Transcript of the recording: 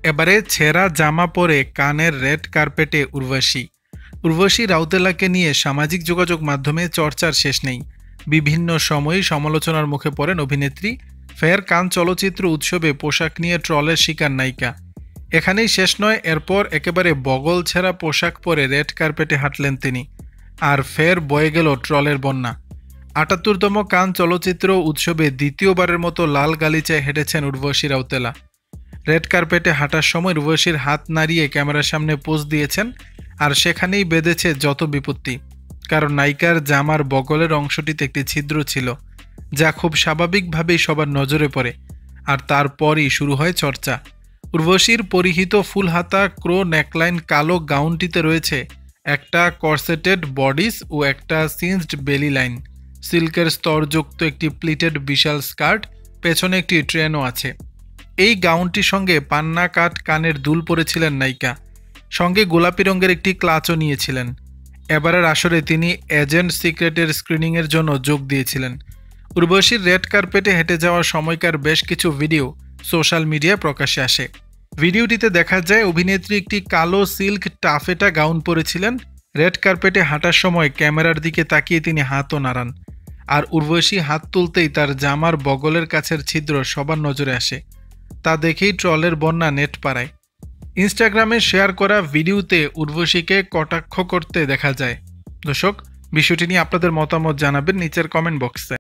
এবারে ছেঁড়া জামা পরে কানের রেড কার্পেটে উর্বশী। উর্বশী রাউতেলাকে নিয়ে সামাজিক যোগাযোগ মাধ্যমে চর্চার শেষ নেই। বিভিন্ন সময়ে সমালোচনার মুখে পড়েন অভিনেত্রী। ফের কান চলচ্চিত্র উৎসবে পোশাক নিয়ে ট্রলের শিকার নায়িকা। এখানেই শেষ নয়, এরপর একেবারে বগল ছেঁড়া পোশাক পরে রেড কার্পেটে হাঁটলেন তিনি। আর ফের বয়ে গেল ট্রলের বন্যা। ৭৮তম কান চলচ্চিত্র উৎসবে দ্বিতীয়বারের মতো লাল গালিচায় হেঁটেছেন উর্বশী রাউতেলা। রেড কার্পেটে হাঁটার সময় উর্বশীর হাত নাড়িয়ে ক্যামেরার সামনে পোজ দিয়েছেন। আর সেখানেই বেঁধেছে যত বিপত্তি। কারণ নায়িকার জামার বগলের অংশটিতে একটি ছিদ্র ছিল, যা খুব স্বাভাবিকভাবেই সবার নজরে পড়ে। আর তারপরই শুরু হয় চর্চা। উর্বশীর পরিহিত ফুল হাতা ক্রো নেকলাইন কালো গাউনটিতে রয়েছে একটা কর্সেটেড বডিস ও একটা সিনসড বেলি লাইন। সিল্কের স্তরযুক্ত একটি প্লিটেড বিশাল স্কার্ট, পেছনে একটি ট্রেনও আছে। এই গাউনটির সঙ্গে পান্না কাট কানের দুল পরেছিলেন নায়িকা। সঙ্গে গোলাপি রঙের একটি ক্লাচও নিয়েছিলেন। এবারের আসরে তিনি এজেন্ট সিক্রেটের স্ক্রিনিংয়ের জন্য যোগ দিয়েছিলেন। উর্বশীর রেড কার্পেটে হেঁটে যাওয়ার সময়কার বেশ কিছু ভিডিও সোশ্যাল মিডিয়ায় প্রকাশ্যে আসে। ভিডিওটিতে দেখা যায় অভিনেত্রী একটি কালো সিল্ক টাফেটা গাউন পরেছিলেন। রেড কার্পেটে হাঁটার সময় ক্যামেরার দিকে তাকিয়ে তিনি হাতও নাড়ান। আর উর্বশী হাত তুলতেই তার জামার বগলের কাছের ছিদ্র সবার নজরে আসে। তা দেখেই ট্রলের বন্যা নেট পাড়ায়। ইনস্টাগ্রামে শেয়ার করা ভিডিওতে উর্বশীকে কটাক্ষ করতে দেখা যায়। দর্শক, বিষয়টি নিয়ে আপনাদের মতামত জানাবেন নিচের কমেন্ট বক্সে।